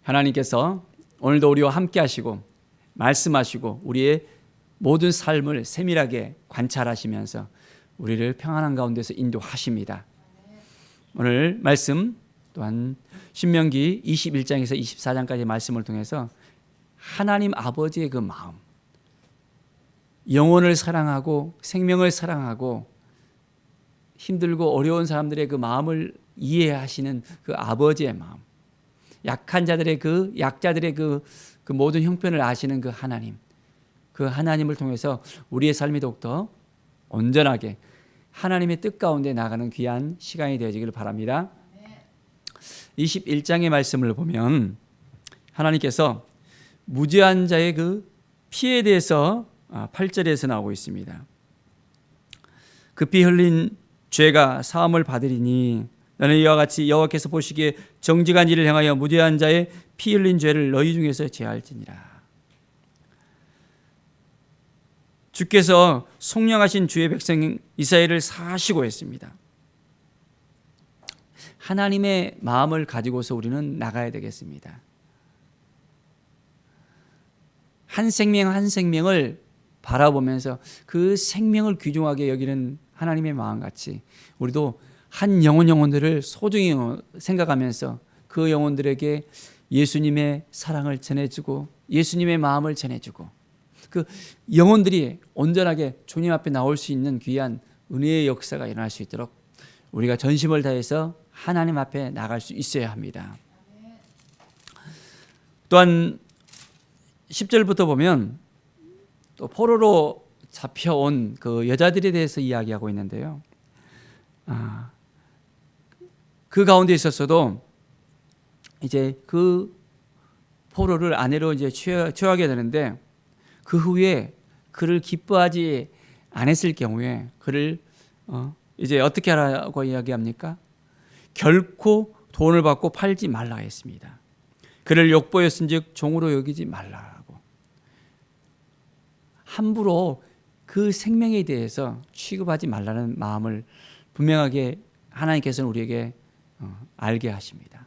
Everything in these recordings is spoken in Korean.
하나님께서 오늘도 우리와 함께 하시고 말씀하시고 우리의 모든 삶을 세밀하게 관찰하시면서 우리를 평안한 가운데서 인도하십니다. 오늘 말씀 또한 신명기 21장에서 24장까지의 말씀을 통해서 하나님 아버지의 그 마음, 영혼을 사랑하고 생명을 사랑하고 힘들고 어려운 사람들의 그 마음을 이해하시는 그 아버지의 마음, 약한 자들의 그 약자들의 그 모든 형편을 아시는 그 하나님, 그 하나님을 통해서 우리의 삶이 더욱더 온전하게 하나님의 뜻 가운데 나가는 귀한 시간이 되어지기를 바랍니다. 21장의 말씀을 보면 하나님께서 무죄한 자의 그 피에 대해서 8절에서 나오고 있습니다. 그 피 흘린 죄가 사함을 받으리니 너는 이와 같이 여호와께서 보시기에 정직한 일을 행하여 무죄한 자의 피 흘린 죄를 너희 중에서 제할지니라. 주께서 속량하신 주의 백성 이스라엘을 사시고 했습니다. 하나님의 마음을 가지고서 우리는 나가야 되겠습니다. 한 생명 한 생명을 바라보면서 그 생명을 귀중하게 여기는 하나님의 마음같이 우리도 한 영혼들을 소중히 생각하면서 그 영혼들에게 예수님의 사랑을 전해주고 예수님의 마음을 전해주고 그 영혼들이 온전하게 주님 앞에 나올 수 있는 귀한 은혜의 역사가 일어날 수 있도록 우리가 전심을 다해서 하나님 앞에 나갈 수 있어야 합니다. 또한 10절부터 보면 또 포로로 잡혀온 그 여자들에 대해서 이야기하고 있는데요. 그 가운데 있었어도 이제 그 포로를 아내로 이제 취하게 되는데 그 후에 그를 기뻐하지 않았을 경우에 그를 이제 어떻게 하라고 이야기합니까? 결코 돈을 받고 팔지 말라 했습니다. 그를 욕보였은즉 종으로 여기지 말라고. 함부로 그 생명에 대해서 취급하지 말라는 마음을 분명하게 하나님께서는 우리에게 알게 하십니다.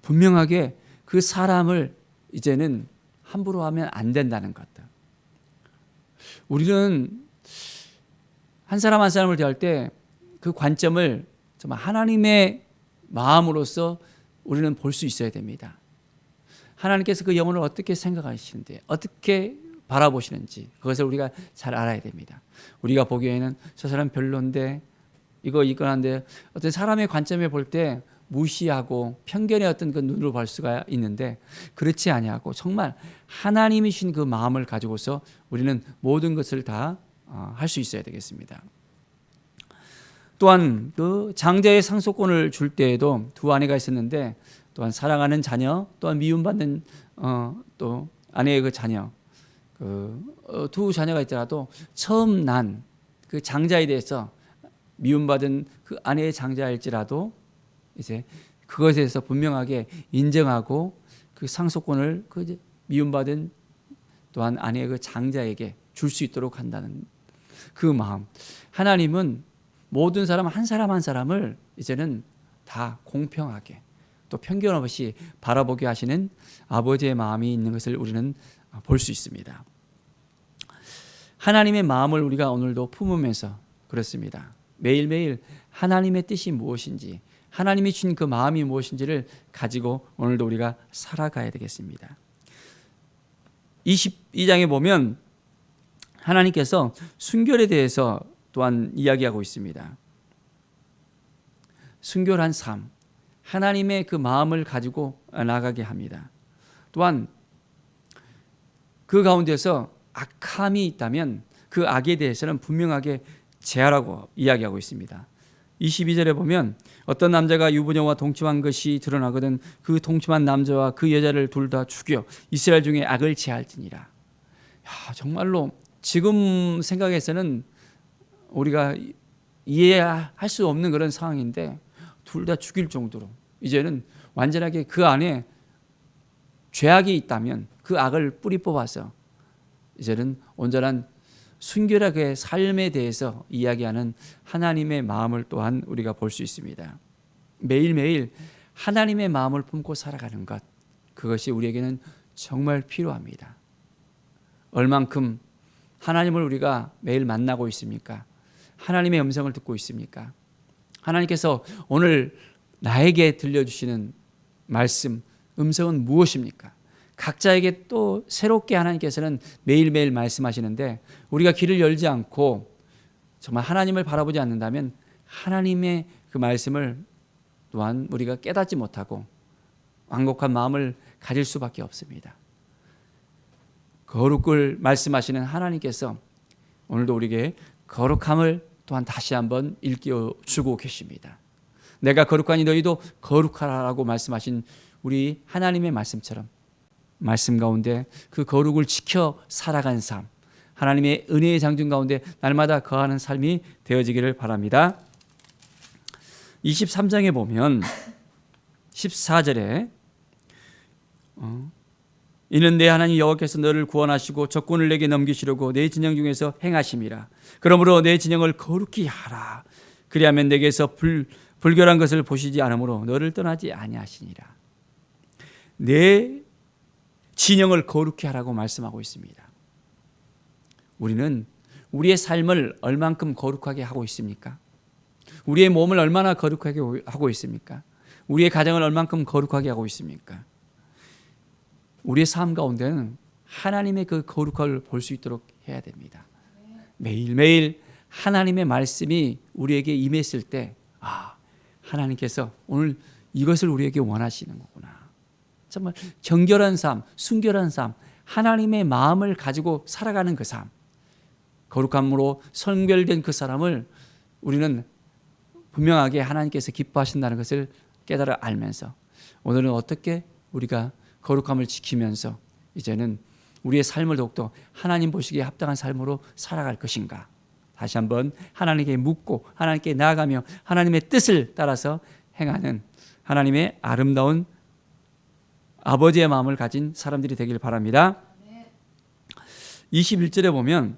분명하게 그 사람을 이제는 함부로 하면 안 된다는 것들. 우리는 한 사람 한 사람을 대할 때 그 관점을 정말 하나님의 마음으로서 우리는 볼 수 있어야 됩니다. 하나님께서 그 영혼을 어떻게 생각하시는지, 어떻게 바라보시는지 그것을 우리가 잘 알아야 됩니다. 우리가 보기에는 저 사람 별론데 이거한데 어떤 사람의 관점에 볼 때 무시하고 편견의 어떤 그 눈으로 볼 수가 있는데 그렇지 아니하고 정말 하나님이 주신 그 마음을 가지고서 우리는 모든 것을 다 할 수 있어야 되겠습니다. 또한 그 장자의 상속권을 줄 때에도 두 아내가 있었는데 또한 사랑하는 자녀 또한 미움받는 또 아내의 그 자녀 두 자녀가 있더라도 처음 난 그 장자에 대해서 미움받은 그 아내의 장자일지라도 이제 그것에 대해서 분명하게 인정하고 그 상속권을 그 미움받은 또한 아내의 그 장자에게 줄 수 있도록 한다는 그 마음. 하나님은 모든 사람 한 사람을 이제는 다 공평하게 또 편견 없이 바라보게 하시는 아버지의 마음이 있는 것을 우리는 볼 수 있습니다. 하나님의 마음을 우리가 오늘도 품으면서 그렇습니다. 매일매일 하나님의 뜻이 무엇인지 하나님이 주신 그 마음이 무엇인지를 가지고 오늘도 우리가 살아가야 되겠습니다. 22장에 보면 하나님께서 순결에 대해서 또한 이야기하고 있습니다. 순결한 삶, 하나님의 그 마음을 가지고 나가게 합니다. 또한 그 가운데서 악함이 있다면 그 악에 대해서는 분명하게 제하라고 이야기하고 있습니다. 22절에 보면 어떤 남자가 유부녀와 동침한 것이 드러나거든 그 동침한 남자와 그 여자를 둘 다 죽여 이스라엘 중에 악을 제할지니라. 정말로 지금 생각에서는 우리가 이해할 수 없는 그런 상황인데 둘 다 죽일 정도로 이제는 완전하게 그 안에 죄악이 있다면 그 악을 뿌리 뽑아서 이제는 온전한 순결하게 삶에 대해서 이야기하는 하나님의 마음을 또한 우리가 볼 수 있습니다. 매일매일 하나님의 마음을 품고 살아가는 것, 그것이 우리에게는 정말 필요합니다. 얼만큼 하나님을 우리가 매일 만나고 있습니까? 하나님의 음성을 듣고 있습니까? 하나님께서 오늘 나에게 들려주시는 말씀, 음성은 무엇입니까? 각자에게 또 새롭게 하나님께서는 매일매일 말씀하시는데 우리가 귀를 열지 않고 정말 하나님을 바라보지 않는다면 하나님의 그 말씀을 또한 우리가 깨닫지 못하고 완곡한 마음을 가질 수밖에 없습니다. 거룩을 말씀하시는 하나님께서 오늘도 우리에게 거룩함을 또한 다시 한번 일깨워주고 계십니다. 내가 거룩하니 너희도 거룩하라고 말씀하신 우리 하나님의 말씀처럼 말씀 가운데 그 거룩을 지켜 살아가는 삶, 하나님의 은혜의 장중 가운데 날마다 거하는 삶이 되어지기를 바랍니다. 23장에 보면 14절에 이는 내 하나님 여호와께서 너를 구원하시고 적군을 내게 넘기시려고 내 진영 중에서 행하심이라. 그러므로 내 진영을 거룩히 하라. 그리하면 내게서 불결한 것을 보시지 않으므로 너를 떠나지 아니하시니라. 내 진영을 거룩히 하라고 말씀하고 있습니다. 우리는 우리의 삶을 얼만큼 거룩하게 하고 있습니까? 우리의 몸을 얼마나 거룩하게 하고 있습니까? 우리의 가정을 얼만큼 거룩하게 하고 있습니까? 우리의 삶 가운데는 하나님의 그 거룩함을 볼 수 있도록 해야 됩니다. 매일매일 하나님의 말씀이 우리에게 임했을 때 하나님께서 오늘 이것을 우리에게 원하시는 거구나. 정말 정결한 삶, 순결한 삶, 하나님의 마음을 가지고 살아가는 그 삶, 거룩함으로 성별된 그 사람을 우리는 분명하게 하나님께서 기뻐하신다는 것을 깨달아 알면서 오늘은 어떻게 우리가 거룩함을 지키면서 이제는 우리의 삶을 더욱더 하나님 보시기에 합당한 삶으로 살아갈 것인가, 다시 한번 하나님께 묻고 하나님께 나아가며 하나님의 뜻을 따라서 행하는 하나님의 아름다운 아버지의 마음을 가진 사람들이 되길 바랍니다. 21절에 보면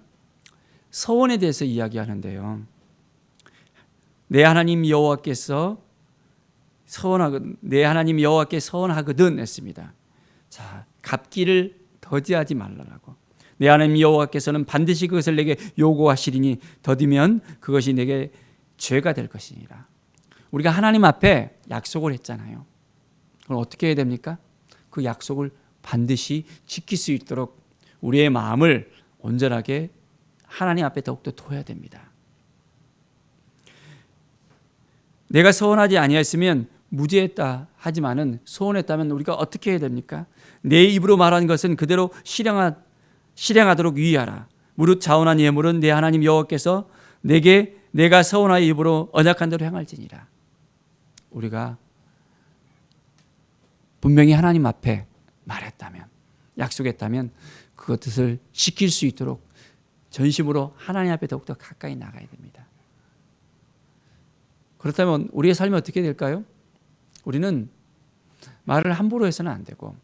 서원에 대해서 이야기하는데요. 내 하나님 여호와께서 서원하거든 했습니다. 자, 갚기를 더디하지 말라라고. 내 하나님 여호와께서는 반드시 그것을 내게 요구하시리니 더디면 그것이 내게 죄가 될 것이니라. 우리가 하나님 앞에 약속을 했잖아요. 그럼 어떻게 해야 됩니까? 그 약속을 반드시 지킬 수 있도록 우리의 마음을 온전하게 하나님 앞에 더욱더 둬야 됩니다. 내가 서원하지 아니했으면 무죄했다 하지만은 소원했다면 우리가 어떻게 해야 됩니까? 내 입으로 말한 것은 그대로 실행하도록 유의하라. 무릇 자원한 예물은 내 하나님 여호와께서 내가 서원하여 입으로 언약한 대로 행할지니라. 우리가 분명히 하나님 앞에 말했다면, 약속했다면 그것을 지킬 수 있도록 전심으로 하나님 앞에 더욱더 가까이 나가야 됩니다. 그렇다면 우리의 삶이 어떻게 될까요? 우리는 말을 함부로 해서는 안 되고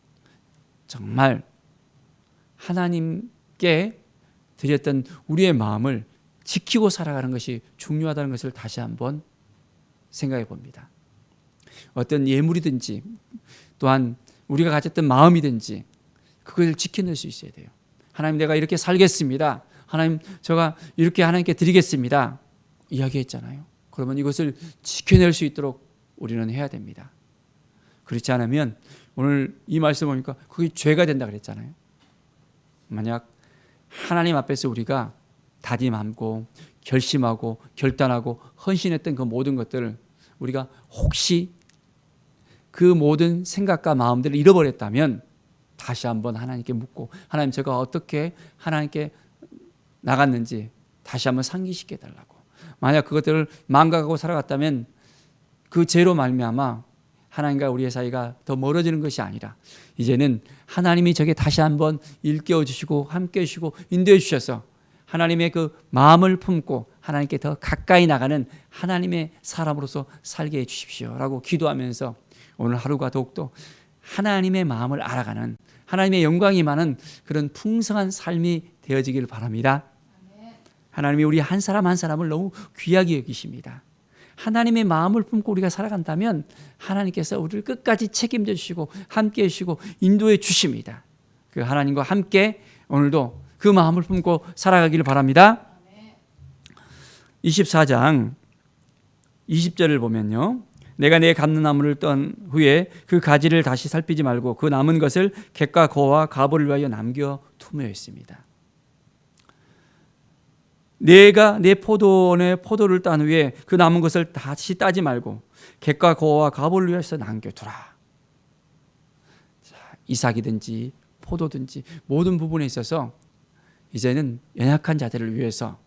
정말 하나님께 드렸던 우리의 마음을 지키고 살아가는 것이 중요하다는 것을 다시 한번 생각해 봅니다. 어떤 예물이든지 또한 우리가 가졌던 마음이든지 그걸 지켜낼 수 있어야 돼요. 하나님, 내가 이렇게 살겠습니다. 하나님, 제가 이렇게 하나님께 드리겠습니다. 이야기했잖아요. 그러면 이것을 지켜낼 수 있도록 우리는 해야 됩니다. 그렇지 않으면 오늘 이 말씀 보니까 그게 죄가 된다 그랬잖아요. 만약 하나님 앞에서 우리가 다짐하고 결심하고 결단하고 헌신했던 그 모든 것들을 우리가 혹시 그 모든 생각과 마음들을 잃어버렸다면 다시 한번 하나님께 묻고, 하나님, 제가 어떻게 하나님께 나갔는지 다시 한번 상기시켜 달라고. 만약 그것들을 망각하고 살아갔다면 그 죄로 말미암아 하나님과 우리의 사이가 더 멀어지는 것이 아니라 이제는 하나님이 저게 다시 한번 일깨워 주시고 함께 해 주시고 인도해 주셔서 하나님의 그 마음을 품고 하나님께 더 가까이 나가는 하나님의 사람으로서 살게 해 주십시오라고 기도하면서 오늘 하루가 더욱더 하나님의 마음을 알아가는, 하나님의 영광이 많은 그런 풍성한 삶이 되어지길 바랍니다. 하나님이 우리 한 사람 한 사람을 너무 귀하게 여기십니다. 하나님의 마음을 품고 우리가 살아간다면 하나님께서 우리를 끝까지 책임져 주시고 함께해 주시고 인도해 주십니다. 그 하나님과 함께 오늘도 그 마음을 품고 살아가기를 바랍니다. 24장 20절을 보면요, 내가 내 감느나무를 떤 후에 그 가지를 다시 살피지 말고 그 남은 것을 객과 거와 가보를 위하여 남겨 두며 있습니다. 내가 내 포도원에 포도를 딴 후에 그 남은 것을 다시 따지 말고 객과 거와 가보를 위해서 남겨두라. 자, 이삭이든지 포도든지 모든 부분에 있어서 이제는 연약한 자들을 위해서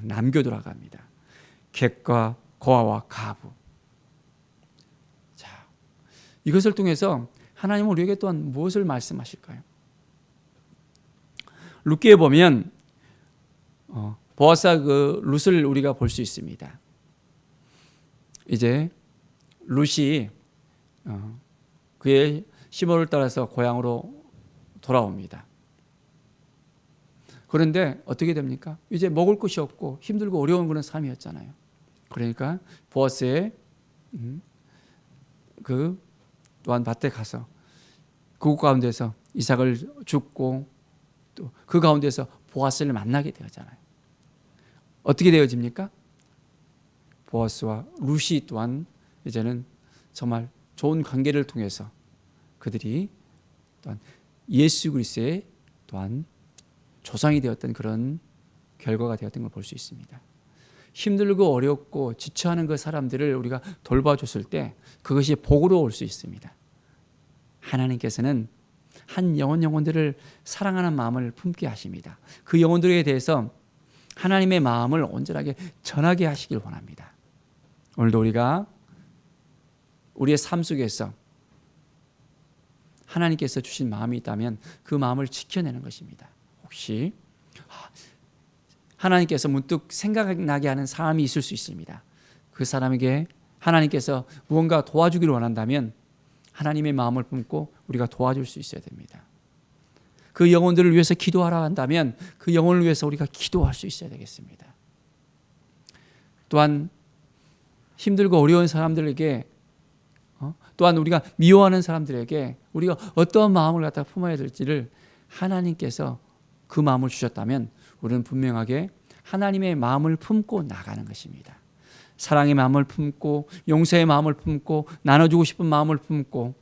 남겨두라고 합니다. 객과 거와 가부. 자, 이것을 통해서 하나님은 우리에게 또한 무엇을 말씀하실까요? 룻기에 보면 보아스와 그 룻을 우리가 볼 수 있습니다. 이제 룻이 그의 시모를 따라서 고향으로 돌아옵니다. 그런데 어떻게 됩니까? 이제 먹을 것이 없고 힘들고 어려운 그런 삶이었잖아요. 그러니까 보아스의 그 또한 밭에 가서 그 가운데서 이삭을 줍고 또 그 가운데서 보아스를 만나게 되었잖아요. 어떻게 되어집니까? 보아스와 룻이 또한 이제는 정말 좋은 관계를 통해서 그들이 또한 예수 그리스도의 또한 조상이 되었던 그런 결과가 되었던 걸 볼 수 있습니다. 힘들고 어렵고 지쳐하는 그 사람들을 우리가 돌봐줬을 때 그것이 복으로 올 수 있습니다. 하나님께서는 한 영혼들을 사랑하는 마음을 품게 하십니다. 그 영혼들에 대해서 하나님의 마음을 온전하게 전하게 하시길 원합니다. 오늘도 우리가 우리의 삶 속에서 하나님께서 주신 마음이 있다면 그 마음을 지켜내는 것입니다. 혹시 하나님께서 문득 생각나게 하는 사람이 있을 수 있습니다. 그 사람에게 하나님께서 무언가 도와주기를 원한다면 하나님의 마음을 품고 우리가 도와줄 수 있어야 됩니다. 그 영혼들을 위해서 기도하라 한다면 그 영혼을 위해서 우리가 기도할 수 있어야 되겠습니다. 또한 힘들고 어려운 사람들에게 또한 우리가 미워하는 사람들에게 우리가 어떠한 마음을 갖다 품어야 될지를 하나님께서 그 마음을 주셨다면 우리는 분명하게 하나님의 마음을 품고 나가는 것입니다. 사랑의 마음을 품고 용서의 마음을 품고 나눠주고 싶은 마음을 품고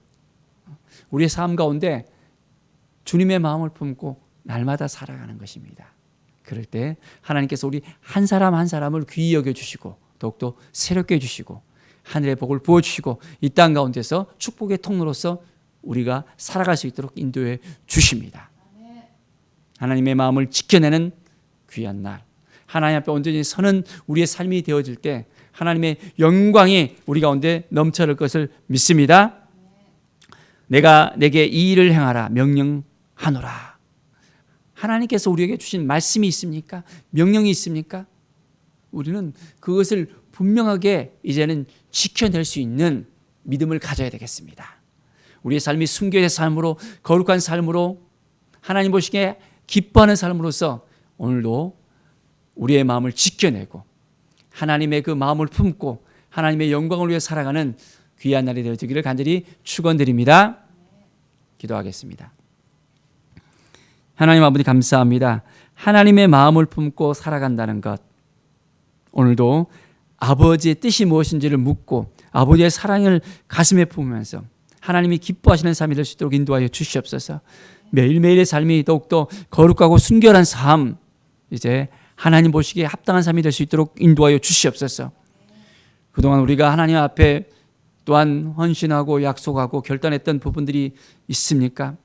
우리의 삶 가운데 주님의 마음을 품고 날마다 살아가는 것입니다. 그럴 때 하나님께서 우리 한 사람 한 사람을 귀히 여겨주시고 더욱더 새롭게 해주시고 하늘의 복을 부어주시고 이 땅 가운데서 축복의 통로로서 우리가 살아갈 수 있도록 인도해 주십니다. 하나님의 마음을 지켜내는 귀한 날, 하나님 앞에 온전히 서는 우리의 삶이 되어질 때 하나님의 영광이 우리 가운데 넘쳐날 것을 믿습니다. 내가 내게 이 일을 행하라 명령하노라. 하나님께서 우리에게 주신 말씀이 있습니까? 명령이 있습니까? 우리는 그것을 분명하게 이제는 지켜낼 수 있는 믿음을 가져야 되겠습니다. 우리의 삶이 순교의 삶으로 거룩한 삶으로 하나님 보시기에 기뻐하는 삶으로서 오늘도 우리의 마음을 지켜내고 하나님의 그 마음을 품고 하나님의 영광을 위해 살아가는 귀한 날이 되어지기를 간절히 축원드립니다. 기도하겠습니다. 하나님 아버지 감사합니다. 하나님의 마음을 품고 살아간다는 것, 오늘도 아버지의 뜻이 무엇인지를 묻고 아버지의 사랑을 가슴에 품으면서 하나님이 기뻐하시는 삶이 될 수 있도록 인도하여 주시옵소서. 매일매일의 삶이 더욱더 거룩하고 순결한 삶, 이제 하나님 보시기에 합당한 삶이 될 수 있도록 인도하여 주시옵소서. 그동안 우리가 하나님 앞에 또한 헌신하고 약속하고 결단했던 부분들이 있습니까?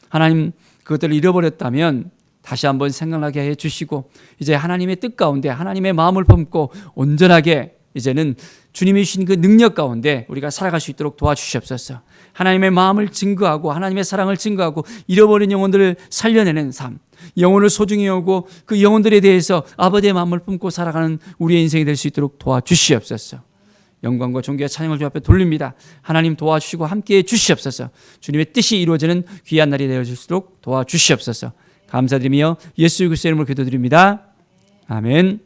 하나님 그것들을 잃어버렸다면 다시 한번 생각나게 해 주시고 이제 하나님의 뜻 가운데 하나님의 마음을 품고 온전하게 이제는 주님이 주신 그 능력 가운데 우리가 살아갈 수 있도록 도와주시옵소서. 하나님의 마음을 증거하고 하나님의 사랑을 증거하고 잃어버린 영혼들을 살려내는 삶, 영혼을 소중히 여기고 그 영혼들에 대해서 아버지의 마음을 품고 살아가는 우리의 인생이 될 수 있도록 도와주시옵소서. 영광과 존귀와 찬양을 주 앞에 돌립니다. 하나님 도와주시고 함께해 주시옵소서. 주님의 뜻이 이루어지는 귀한 날이 되어질수록 도와주시옵소서. 감사드리며 예수 그리스도의 이름으로 기도드립니다. 아멘.